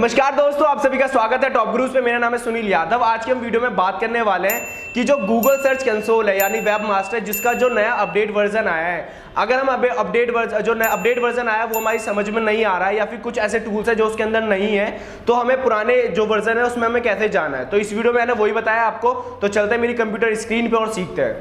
नमस्कार दोस्तों, आप सभी का स्वागत है टॉप गुरुज पे। मेरा नाम है सुनील यादव। आज के हम वीडियो में बात करने वाले हैं कि जो गूगल सर्च कंसोल है यानी वेब मास्टर, जिसका जो नया अपडेट वर्जन आया है, अगर हम अपडेट वर्जन आया है वो हमारी समझ में नहीं आ रहा है या फिर कुछ ऐसे टूल्स है जो उसके अंदर नहीं है, तो हमें पुराने जो वर्जन है उसमें हमें कैसे जाना है। तो इस वीडियो में मैंने वही बताया आपको। तो चलते हैं मेरी कंप्यूटर स्क्रीन पे और सीखते हैं।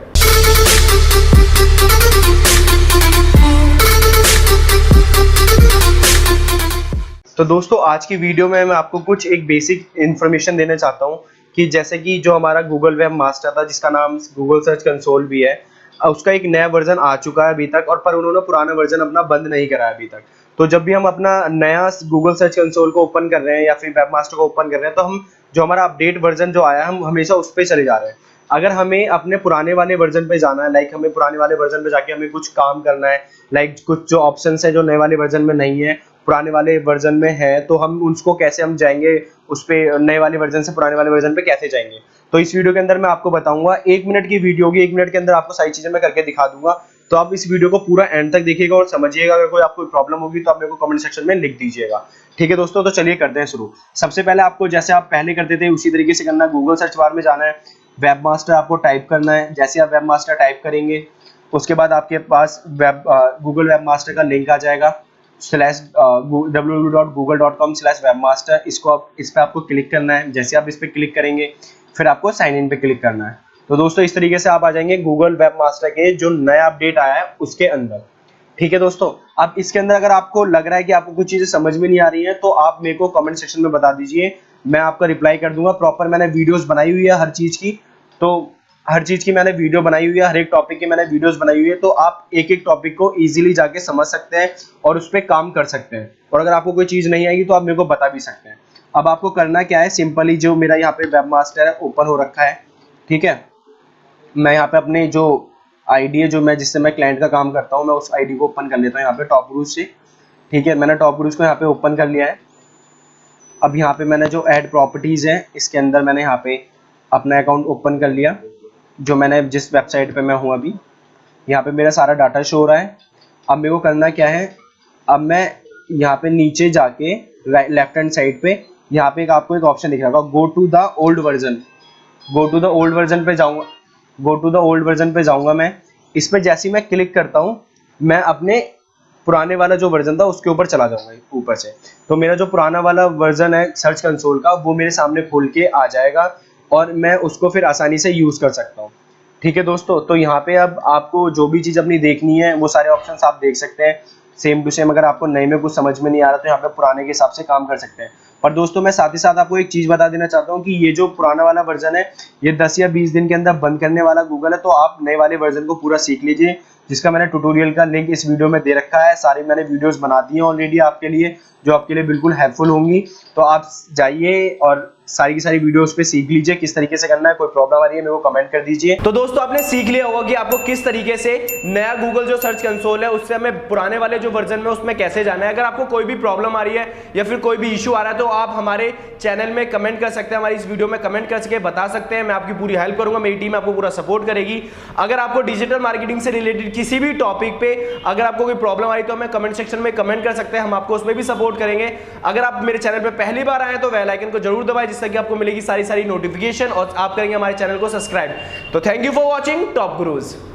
तो दोस्तों, आज की वीडियो में मैं आपको कुछ एक बेसिक इन्फॉर्मेशन देना चाहता हूं कि जैसे कि जो हमारा गूगल वेब मास्टर था, जिसका नाम गूगल सर्च कंसोल भी है, उसका एक नया वर्जन आ चुका है अभी तक, और पर उन्होंने पुराना वर्जन अपना बंद नहीं करा है अभी तक। तो जब भी हम अपना नया गूगल सर्च कंसोल को ओपन कर रहे हैं या फिर वेब मास्टर को ओपन कर रहे हैं, तो हम जो हमारा अपडेट वर्जन जो आया है, हम हमेशा उस पर चले जा रहे हैं। अगर हमें अपने पुराने वाले वर्जन पे जाना है, लाइक हमें पुराने वाले वर्जन पे जाके हमें कुछ काम करना है, लाइक कुछ जो ऑप्शंस है जो नए वाले वर्जन में नहीं है, पुराने वाले वर्जन में है, तो हम उसको कैसे हम जाएंगे उस पे, नए वाले वर्जन से पुराने वाले वर्जन पे कैसे जाएंगे। तो इस वीडियो के अंदर मैं आपको बताऊंगा। 1 मिनट की वीडियो होगी, 1 मिनट के अंदर आपको सारी चीजें मैं करके दिखा दूंगा। तो आप इस वीडियो को पूरा एंड तक देखिएगा और समझिएगा। अगर कोई आपको प्रॉब्लम होगी तो आप मेरे को कमेंट सेक्शन में लिख दीजिएगा। ठीक है दोस्तों, तो चलिए करते हैं शुरू। सबसे पहले आपको जैसे आप पहले करते थे उसी तरीके से करना है। गूगल सर्च बार में जाना है, वेब मास्टर आपको टाइप करना है। जैसे आप वेब मास्टर टाइप करेंगे उसके बाद आपके पास गूगल वेब मास्टर का लिंक आ जाएगा, www.google.com/webmaster। इसको आप इस पे आपको क्लिक करना है। जैसे आप इस पे क्लिक करेंगे फिर आपको साइन इन पे क्लिक करना है। तो दोस्तों, इस तरीके से आप आ जाएंगे गूगल वेब मास्टर के जो नया अपडेट आया है उसके अंदर। ठीक है दोस्तों, अब इसके अंदर अगर आपको लग रहा है कि आपको कुछ चीजें समझ में नहीं आ रही है तो आप मेरे को कमेंट सेक्शन में बता दीजिए, मैं आपका रिप्लाई कर दूंगा। प्रॉपर मैंने वीडियोस बनाई हुई है हर चीज की, तो हर चीज की मैंने वीडियो बनाई हुई है, हर एक टॉपिक की मैंने वीडियोस बनाई हुई है। तो आप एक एक टॉपिक को इजीली जाके समझ सकते हैं और उस पर काम कर सकते हैं। और अगर आपको कोई चीज नहीं आएगी तो आप मेरे को बता भी सकते हैं। अब आपको करना क्या है, सिंपली जो मेरा यहाँ पे वेब मास्टर है ओपन हो रखा है, ठीक है। मैं यहाँ पे अपने जो आईडी है, जो मैं जिससे मैं क्लाइंट का काम करता हूँ, मैं उस आईडी को ओपन कर लेता हूँ यहाँ पे टॉप गुरुज से। ठीक है, मैंने टॉप गुरुज को यहाँ पे ओपन कर लिया है। अब यहाँ पे मैंने जो ऐड प्रॉपर्टीज है इसके अंदर मैंने यहाँ पे अपना अकाउंट ओपन कर लिया, जो मैंने जिस वेबसाइट पे मैं हूँ अभी। यहाँ पे मेरा सारा डाटा शो हो रहा है। अब मेरे को करना क्या है, अब मैं यहाँ पे नीचे जाके लेफ्ट हैंड साइड पे यहाँ पे आपको एक ऑप्शन दिख रहा होगा, go to the old version. Go to the old version पे जाऊँगा, go to the old version पे जाऊँगा मैं। इस पर जैसे ही मैं क्लिक करता हूँ, मैं अपने पुराने वाला जो वर्जन था उसके ऊपर चला जाऊँगा ऊपर से। तो मेरा जो पुराना वाला वर्जन है सर्च कंसोल का, वो मेरे सामने खोल के आ जाएगा और मैं उसको फिर आसानी से यूज कर सकता हूँ। ठीक है दोस्तों, तो यहाँ पे अब आपको जो भी चीज अपनी देखनी है वो सारे ऑप्शंस आप देख सकते हैं सेम टू सेम। अगर आपको नए में कुछ समझ में नहीं आ रहा तो यहाँ पे पुराने के हिसाब से काम कर सकते हैं। पर दोस्तों, मैं साथ ही साथ आपको एक चीज बता देना चाहता हूँ कि ये जो पुराना वाला वर्जन है ये 10 या 20 दिन के अंदर बंद करने वाला गूगल है। तो आप नए वाले वर्जन को पूरा सीख लीजिए, जिसका मैंने ट्यूटोरियल का लिंक इस वीडियो में दे रखा है। सारी मैंने वीडियोस बना दी हैं ऑलरेडी आपके लिए, जो आपके लिए बिल्कुल हेल्पफुल होंगी। तो आप जाइए और सारी की सारी वीडियोस पे सीख लीजिए किस तरीके से करना है। कोई प्रॉब्लम आ रही है मेरे को कमेंट कर दीजिए। तो दोस्तों, आपने सीख लिया होगा कि आपको किस तरीके से नया गूगल जो सर्च कंसोल है उससे हमें पुराने वाले जो वर्जन में उसमें कैसे जाना है। अगर आपको कोई भी प्रॉब्लम आ रही है या फिर कोई भी इशू आ रहा है तो आप हमारे चैनल में कमेंट कर सकते हैं, हमारी इस वीडियो में कमेंट कर सके बता सकते हैं। मैं आपकी पूरी हेल्प करूंगा, मेरी टीम आपको पूरा सपोर्ट करेगी। अगर आपको डिजिटल मार्केटिंग से रिलेटेड किसी भी टॉपिक पे अगर आपको कोई प्रॉब्लम आ रही तो हमें कमेंट सेक्शन में कमेंट कर सकते हैं, हम आपको उसमें भी सपोर्ट करेंगे। अगर आप मेरे चैनल पे पहली बार आए तो बेल आइकन को जरूर दबाएं, जिससे कि आपको मिलेगी सारी नोटिफिकेशन और आप करेंगे हमारे चैनल को सब्सक्राइब। तो thank you for watching top gurus.